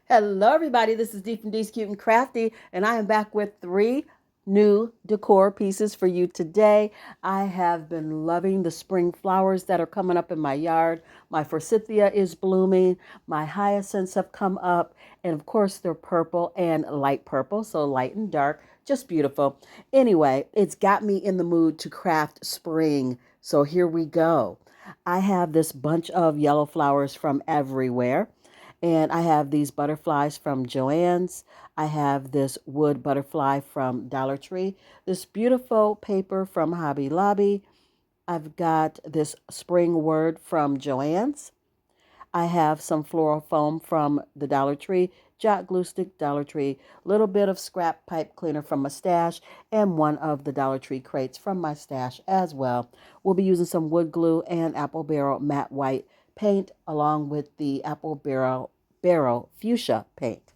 Hello, everybody. This is Dee from Dee's Cute and Crafty, and I am back with 3 new decor pieces for you today. I have been loving the spring flowers that are coming up in my yard. My forsythia is blooming, my hyacinths have come up, and of course, they're purple and light purple, so light and dark, just beautiful. Anyway, it's got me in the mood to craft spring, so here we go. I have this bunch of yellow flowers from everywhere. And I have these butterflies from Joann's. I have this wood butterfly from Dollar Tree. This beautiful paper from Hobby Lobby. I've got this spring word from Joann's. I have some floral foam from the Dollar Tree, jot glue stick, Dollar Tree, little bit of scrap pipe cleaner from my stash, and one of the Dollar Tree crates from my stash as well. We'll be using some wood glue and apple barrel matte white paint along with the apple barrel fuchsia paint.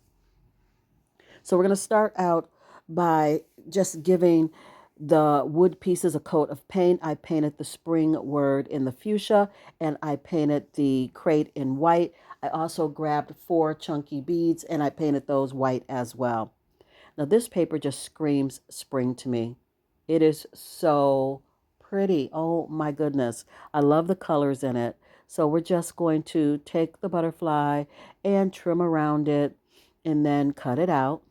So we're going to start out by just giving the wood pieces a coat of paint. I painted the spring word in the fuchsia and I painted the crate in white. I also grabbed 4 chunky beads and I painted those white as well. Now this paper just screams spring to me. It is so pretty. Oh my goodness. I love the colors in it. So we're just going to take the butterfly and trim around it and then cut it out.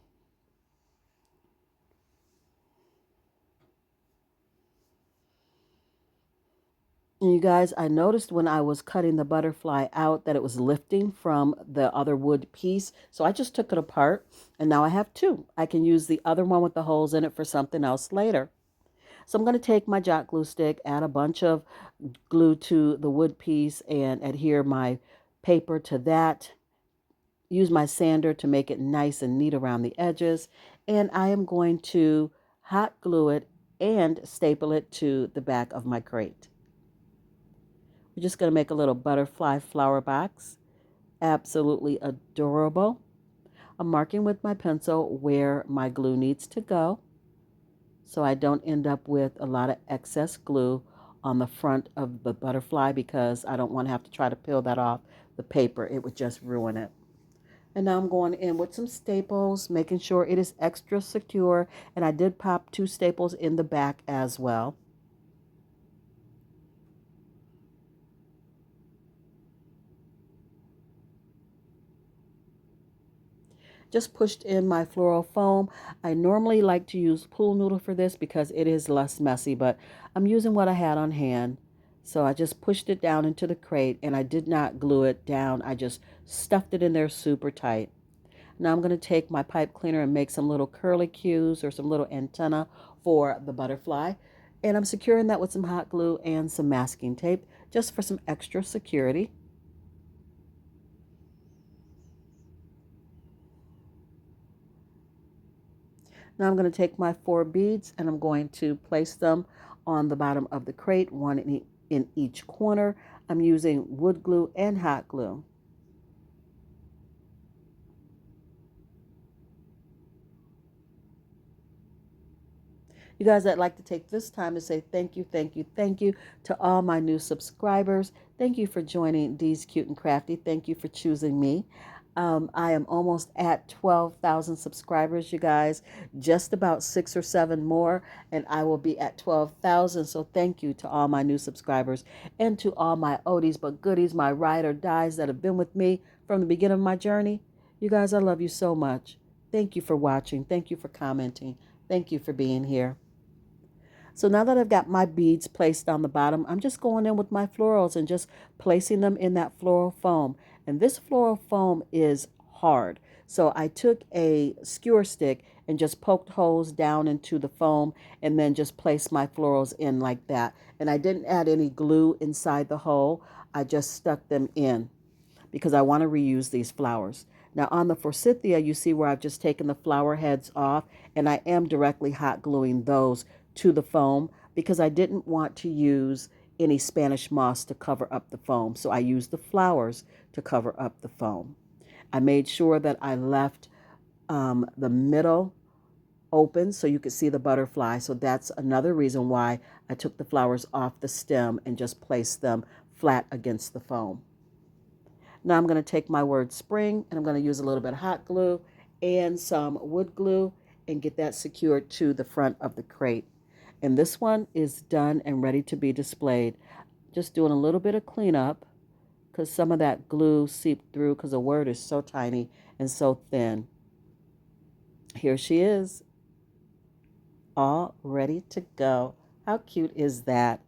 And you guys, I noticed when I was cutting the butterfly out that it was lifting from the other wood piece. So I just took it apart and now I have 2. I can use the other one with the holes in it for something else later. So I'm going to take my jot glue stick, add a bunch of glue to the wood piece and adhere my paper to that. Use my sander to make it nice and neat around the edges. And I am going to hot glue it and staple it to the back of my crate. We're just going to make a little butterfly flower box. Absolutely adorable. I'm marking with my pencil where my glue needs to go so I don't end up with a lot of excess glue on the front of the butterfly because I don't want to have to try to peel that off the paper. It would just ruin it. And now I'm going in with some staples, making sure it is extra secure. And I did pop 2 staples in the back as well. Just pushed in my floral foam. I normally like to use pool noodle for this because it is less messy, but I'm using what I had on hand. So I just pushed it down into the crate and I did not glue it down. I just stuffed it in there super tight. Now I'm going to take my pipe cleaner and make some little curly cues or some little antenna for the butterfly. And I'm securing that with some hot glue and some masking tape just for some extra security. Now I'm going to take my 4 beads and I'm going to place them on the bottom of the crate, one in each corner. I'm using wood glue and hot glue. You guys, I'd like to take this time to say thank you, thank you, thank you to all my new subscribers. Thank you for joining Dee's Cute and Crafty. Thank you for choosing me. I am almost at 12,000 subscribers, you guys. Just about 6 or 7 more, and I will be at 12,000. So thank you to all my new subscribers and to all my oldies but goodies, my ride or dies that have been with me from the beginning of my journey. You guys, I love you so much. Thank you for watching. Thank you for commenting. Thank you for being here. So now that I've got my beads placed on the bottom, I'm just going in with my florals and just placing them in that floral foam. And this floral foam is hard. So I took a skewer stick and just poked holes down into the foam and then just placed my florals in like that. And I didn't add any glue inside the hole. I just stuck them in because I want to reuse these flowers. Now on the forsythia, you see where I've just taken the flower heads off and I am directly hot gluing those to the foam because I didn't want to use any Spanish moss to cover up the foam. So I used the flowers to cover up the foam. I made sure that I left the middle open so you could see the butterfly. So that's another reason why I took the flowers off the stem and just placed them flat against the foam. Now I'm going to take my word spring and I'm going to use a little bit of hot glue and some wood glue and get that secured to the front of the crate. And this one is done and ready to be displayed. Just doing a little bit of cleanup because some of that glue seeped through because the word is so tiny and so thin. Here she is, all ready to go. How cute is that?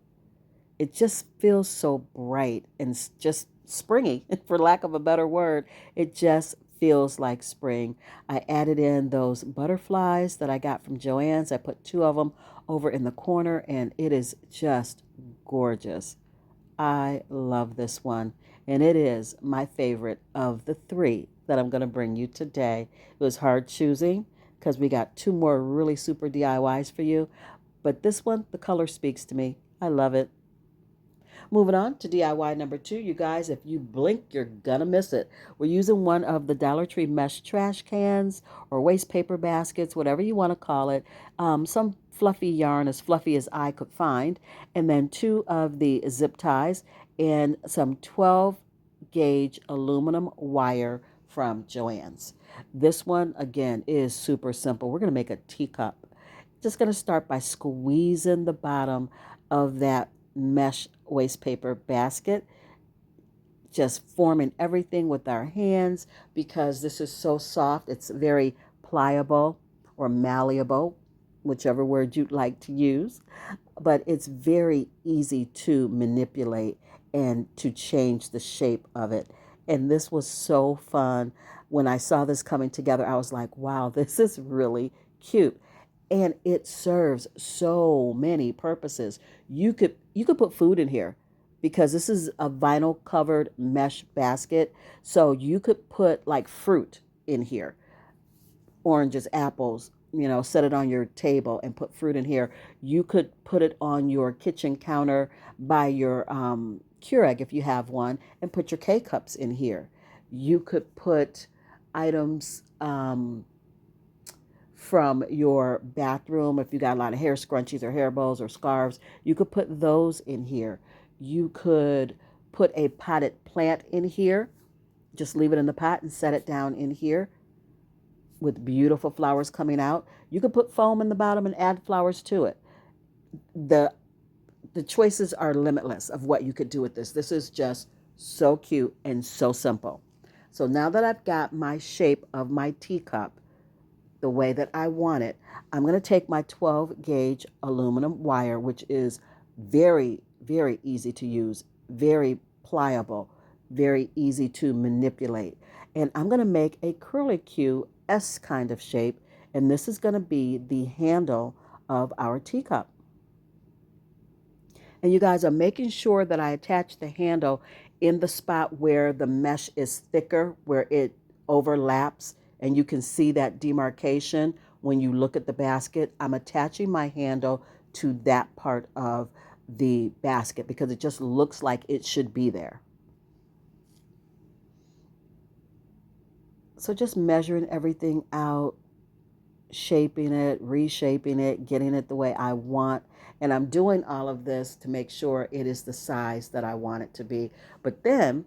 It just feels so bright and just springy, for lack of a better word. It just feels like spring. I added in those butterflies that I got from Joann's. I put 2 of them over in the corner, and it is just gorgeous. I love this one, and it is my favorite of the 3 that I'm going to bring you today. It was hard choosing because we got 2 more really super DIYs for you, but this one, the color speaks to me. I love it. Moving on to DIY number 2, you guys, if you blink, you're gonna miss it. We're using one of the Dollar Tree mesh trash cans or waste paper baskets, whatever you want to call it. Some fluffy yarn, as fluffy as I could find, and then 2 of the zip ties and some 12 gauge aluminum wire from Joann's. This one, again, is super simple. We're gonna make a teacup. Just gonna start by squeezing the bottom of that mesh waste paper basket, just forming everything with our hands because this is so soft. It's very pliable or malleable, whichever word you'd like to use, but it's very easy to manipulate and to change the shape of it. And this was so fun. When I saw this coming together, I was like, wow, this is really cute. And it serves so many purposes. You could put food in here because this is a vinyl covered mesh basket. So you could put like fruit in here, oranges, apples, set it on your table and put fruit in here. You could put it on your kitchen counter by your Keurig if you have one and put your K-cups in here. You could put items from your bathroom. If you got a lot of hair scrunchies or hair bows or scarves, you could put those in here. You could put a potted plant in here. Just leave it in the pot and set it down in here with beautiful flowers coming out. You could put foam in the bottom and add flowers to it. The the choices are limitless of what you could do with this. This is just so cute and so simple. So now that I've got my shape of my teacup the way that I want it, I'm going to take my 12 gauge aluminum wire, which is very, very easy to use, very pliable, very easy to manipulate. And I'm going to make a curlicue S kind of shape, and this is going to be the handle of our teacup. And you guys are making sure that I attach the handle in the spot where the mesh is thicker, where it overlaps, and you can see that demarcation when you look at the basket. I'm attaching my handle to that part of the basket because it just looks like it should be there. So just measuring everything out, shaping it, reshaping it, getting it the way I want. And I'm doing all of this to make sure it is the size that I want it to be. But then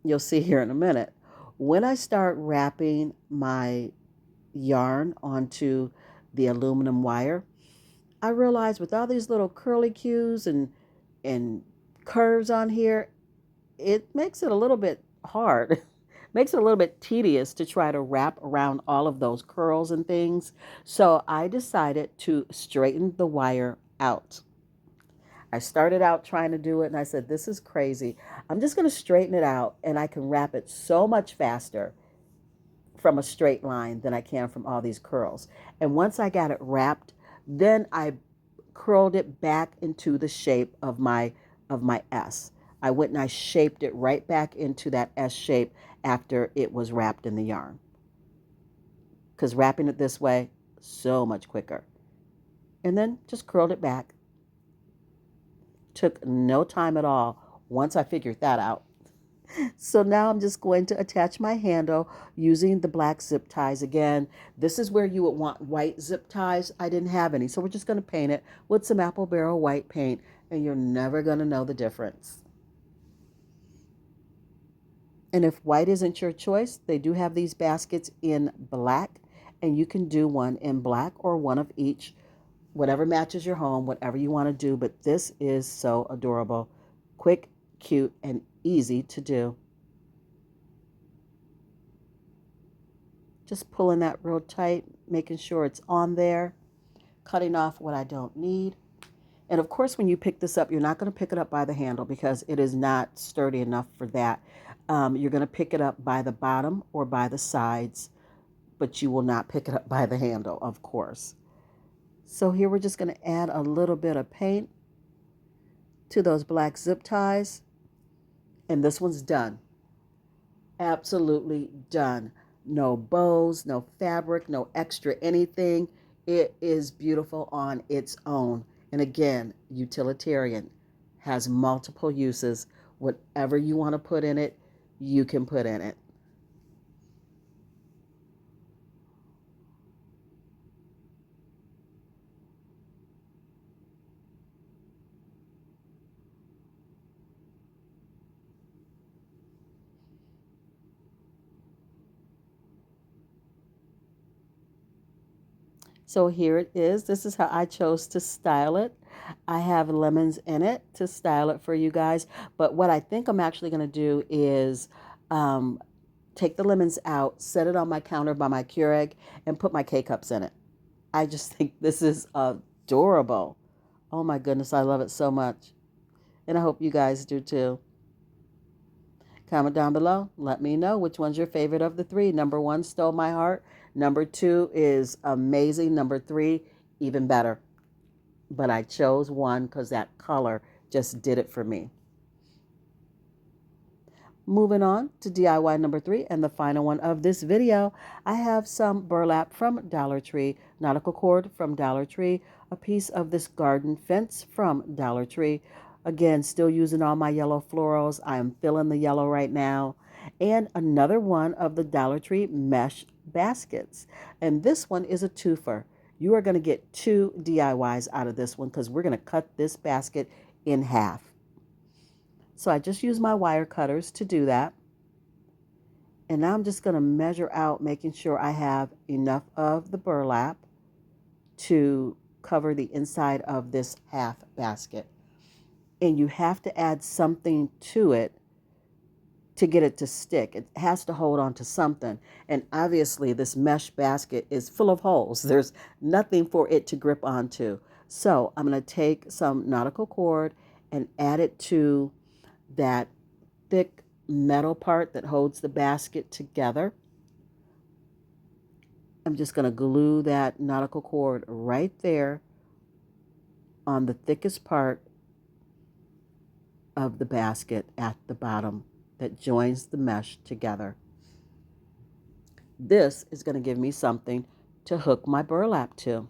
you'll see here in a minute, when I start wrapping my yarn onto the aluminum wire, I realize with all these little curlicues and curves on here, it makes it a little bit hard. Makes it a little bit tedious to try to wrap around all of those curls and things. So I decided to straighten the wire out. I started out trying to do it and I said, this is crazy. I'm just going to straighten it out and I can wrap it so much faster from a straight line than I can from all these curls. And once I got it wrapped, then I curled it back into the shape of my S. I went and I shaped it right back into that S shape after it was wrapped in the yarn. Because wrapping it this way, so much quicker. And then just curled it back. Took no time at all once I figured that out. So now I'm just going to attach my handle using the black zip ties again. This is where you would want white zip ties. I didn't have any, so we're just going to paint it with some apple barrel white paint, and you're never going to know the difference. And if white isn't your choice, they do have these baskets in black, and you can do one in black or one of each, whatever matches your home, whatever you want to do. But this is so adorable, quick, cute, and easy to do. Just pulling that real tight, making sure it's on there, cutting off what I don't need. And of course, when you pick this up, you're not going to pick it up by the handle because it is not sturdy enough for that. You're going to pick it up by the bottom or by the sides, but you will not pick it up by the handle, of course. So here we're just going to add a little bit of paint to those black zip ties. And this one's done. Absolutely done. No bows, no fabric, no extra anything. It is beautiful on its own. And again, utilitarian, has multiple uses. Whatever you want to put in it, you can put in it. So here it is. This is how I chose to style it. I have lemons in it to style it for you guys. But what I think I'm actually going to do is take the lemons out, set it on my counter by my Keurig, and put my K-cups in it. I just think this is adorable. Oh my goodness, I love it so much. And I hope you guys do too. Comment down below. Let me know which one's your favorite of the three. Number one stole my heart. Number two is amazing. Number three, even better. But I chose one because that color just did it for me. Moving on to DIY number three and the final one of this video, I have some burlap from Dollar Tree, nautical cord from Dollar Tree, a piece of this garden fence from Dollar Tree. Again, still using all my yellow florals. I am feeling the yellow right now. And another one of the Dollar Tree mesh baskets. And this one is a twofer. You are going to get 2 DIYs out of this one because we're going to cut this basket in half. So I just use my wire cutters to do that. And now I'm just going to measure out, making sure I have enough of the burlap to cover the inside of this half basket. And you have to add something to it to get it to stick. It has to hold on to something. And obviously this mesh basket is full of holes. There's nothing for it to grip onto. So I'm going to take some nautical cord and add it to that thick metal part that holds the basket together. I'm just going to glue that nautical cord right there on the thickest part of the basket at the bottom that joins the mesh together. This is going to give me something to hook my burlap to.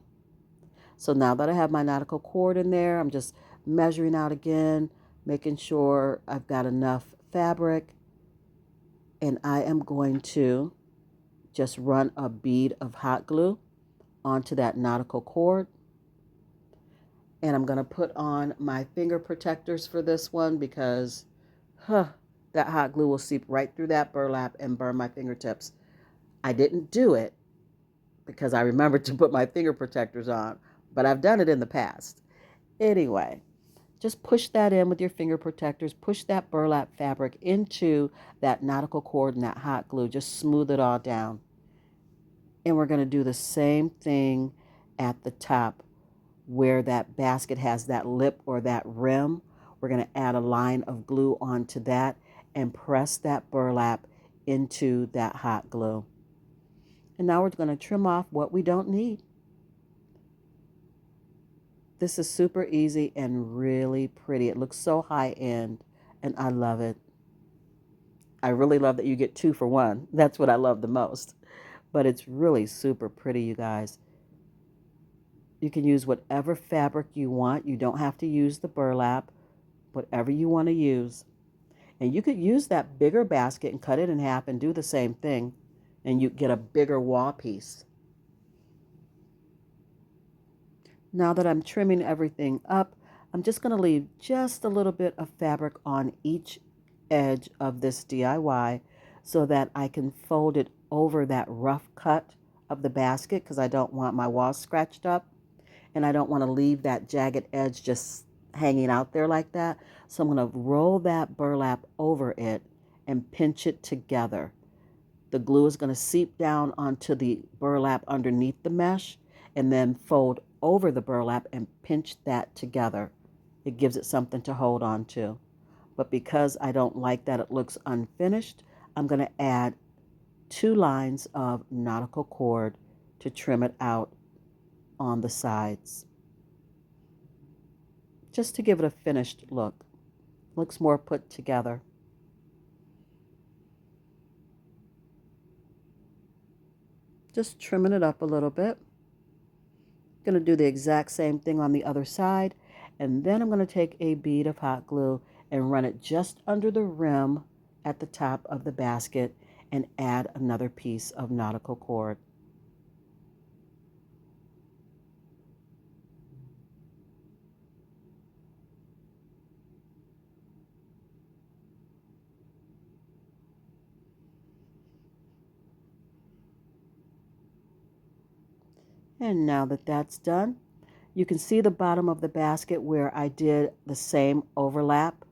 So now that I have my nautical cord in there, I'm just measuring out again, making sure I've got enough fabric, and I am going to just run a bead of hot glue onto that nautical cord. And I'm going to put on my finger protectors for this one because that hot glue will seep right through that burlap and burn my fingertips. I didn't do it because I remembered to put my finger protectors on, but I've done it in the past. Anyway, just push that in with your finger protectors. Push that burlap fabric into that nautical cord and that hot glue. Just smooth it all down. And we're going to do the same thing at the top where that basket has that lip or that rim. We're going to add a line of glue onto that and press that burlap into that hot glue. And now we're going to trim off what we don't need. This is super easy and really pretty. It looks so high end and I love it. I really love that you get 2 for 1. That's what I love the most. But it's really super pretty, you guys. You can use whatever fabric you want. You don't have to use the burlap, whatever you want to use. And you could use that bigger basket and cut it in half and do the same thing. And you get a bigger wall piece. Now that I'm trimming everything up, I'm just going to leave just a little bit of fabric on each edge of this DIY so that I can fold it over that rough cut of the basket because I don't want my walls scratched up and I don't want to leave that jagged edge just hanging out there like that. So I'm going to roll that burlap over it and pinch it together. The glue is going to seep down onto the burlap underneath the mesh and then fold over the burlap and pinch that together. It gives it something to hold on to. But because I don't like that it looks unfinished, I'm going to add 2 lines of nautical cord to trim it out on the sides, just to give it a finished look. Looks more put together. Just trimming it up a little bit. Going to do the exact same thing on the other side, and then I'm going to take a bead of hot glue and run it just under the rim at the top of the basket and add another piece of nautical cord. And now that that's done, you can see the bottom of the basket where I did the same overlap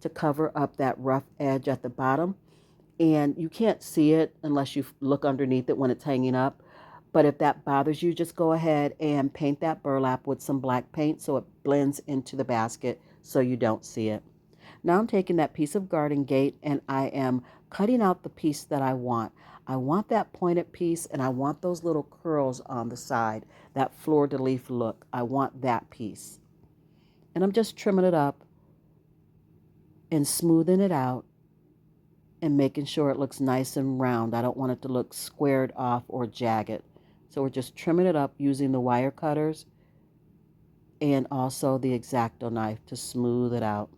to cover up that rough edge at the bottom. And you can't see it unless you look underneath it when it's hanging up. But if that bothers you, just go ahead and paint that burlap with some black paint so it blends into the basket so you don't see it. Now I'm taking that piece of garden gate and I am cutting out the piece that I want. I want that pointed piece and I want those little curls on the side, that fleur-de-lis look. I want that piece. And I'm just trimming it up and smoothing it out and making sure it looks nice and round. I don't want it to look squared off or jagged. So we're just trimming it up using the wire cutters and also the X-Acto knife to smooth it out.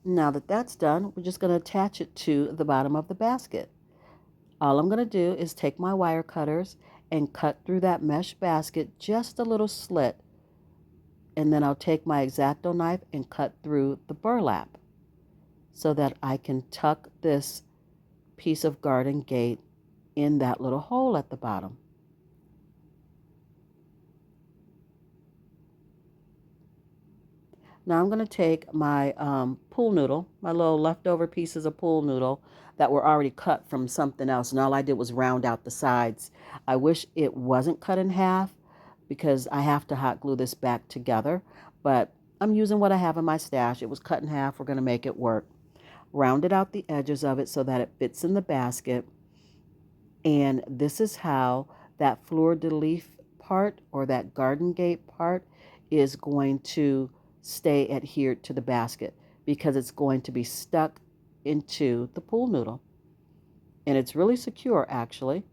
Now that that's done, we're just going to attach it to the bottom of the basket. All I'm going to do is take my wire cutters and cut through that mesh basket just a little slit. And then I'll take my X-Acto knife and cut through the burlap so that I can tuck this piece of garden gate in that little hole at the bottom. Now I'm going to take my pool noodle, my little leftover pieces of pool noodle that were already cut from something else, and all I did was round out the sides. I wish it wasn't cut in half because I have to hot glue this back together, but I'm using what I have in my stash. It was cut in half. We're going to make it work. Rounded out the edges of it so that it fits in the basket, and this is how that fleur-de-lis part or that garden gate part is going to stay adhered to the basket because it's going to be stuck into the pool noodle. And it's really secure, actually.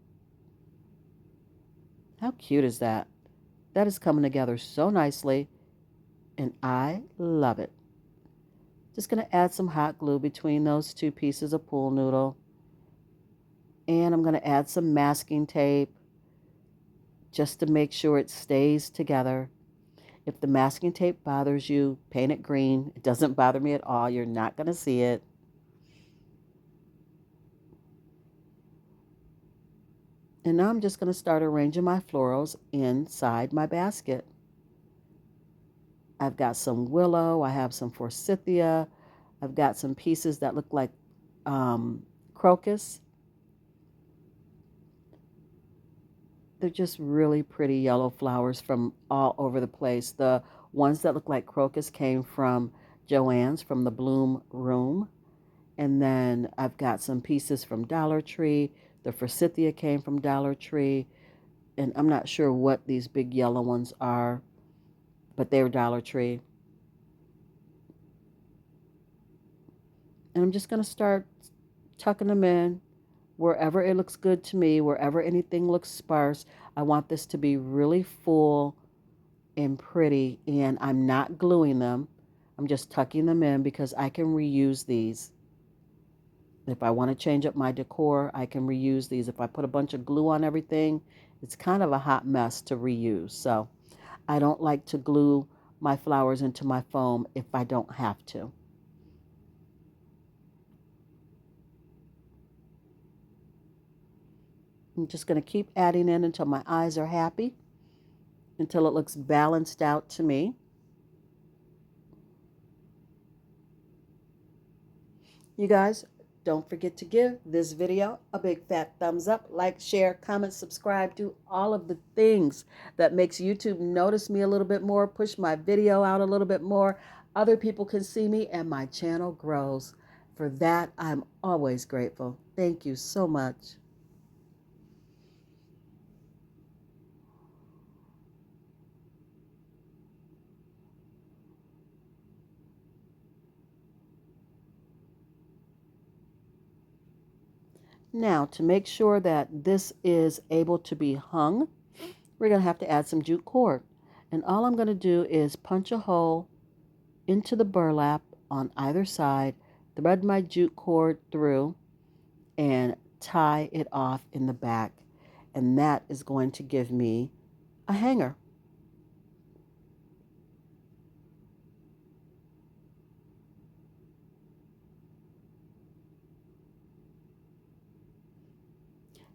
How cute is that? That is coming together so nicely, and I love it. Just going to add some hot glue between those 2 pieces of pool noodle. And I'm going to add some masking tape just to make sure it stays together. If the masking tape bothers you, paint it green. It doesn't bother me at all. You're not going to see it. And now I'm just going to start arranging my florals inside my basket. I've got some willow. I have some forsythia. I've got some pieces that look like crocus. They're just really pretty yellow flowers from all over the place. The ones that look like crocus came from Joann's from the Bloom Room. And then I've got some pieces from Dollar Tree. The forsythia came from Dollar Tree. And I'm not sure what these big yellow ones are, but they were Dollar Tree. And I'm just going to start tucking them in wherever it looks good to me, wherever anything looks sparse. I want this to be really full and pretty, and I'm not gluing them. I'm just tucking them in because I can reuse these. If I want to change up my decor, I can reuse these. If I put a bunch of glue on everything, It's kind of a hot mess to reuse. So I don't like to glue my flowers into my foam if I don't have to. I'm just going to keep adding in until my eyes are happy, until it looks balanced out to me. You guys, don't forget to give this video a big fat thumbs up, like, share, comment, subscribe, do all of the things that makes YouTube notice me a little bit more, push my video out a little bit more. Other people can see me and my channel grows. For that, I'm always grateful. Thank you so much. Now, to make sure that this is able to be hung, we're going to have to add some jute cord. And all I'm going to do is punch a hole into the burlap on either side, thread my jute cord through, and tie it off in the back. And that is going to give me a hanger.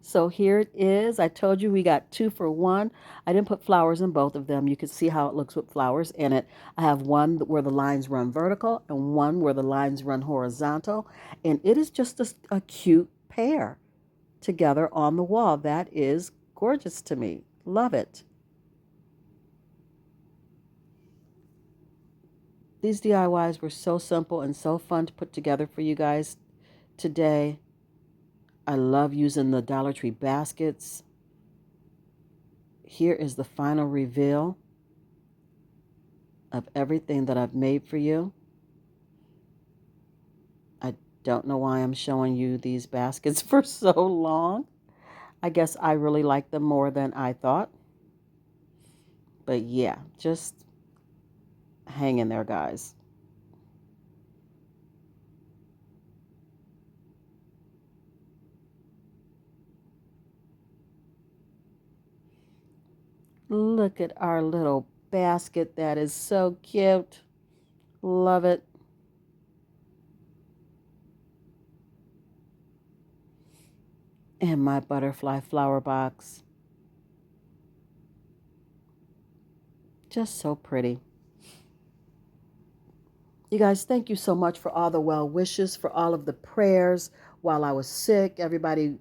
So here it is. I told you we got 2 for 1. I didn't put flowers in both of them. You can see how it looks with flowers in it. I have one where the lines run vertical and one where the lines run horizontal. And it is just a cute pair together on the wall. That is gorgeous to me. Love it. These DIYs were so simple and so fun to put together for you guys today. I love using the Dollar Tree baskets. Here is the final reveal of everything that I've made for you. I don't know why I'm showing you these baskets for so long. I guess I really like them more than I thought. But yeah, just hang in there, guys. Look at our little basket. That is so cute. Love it. And my butterfly flower box. Just so pretty. You guys, thank you so much for all the well wishes, for all of the prayers while I was sick. Everybody,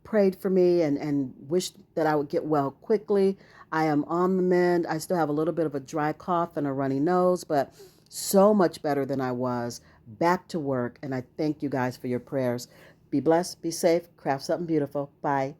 prayed for me and wished that I would get well quickly. I am on the mend. I still have a little bit of a dry cough and a runny nose, but so much better than I was. Back to work. And I thank you guys for your prayers. Be blessed, be safe, craft something beautiful. Bye.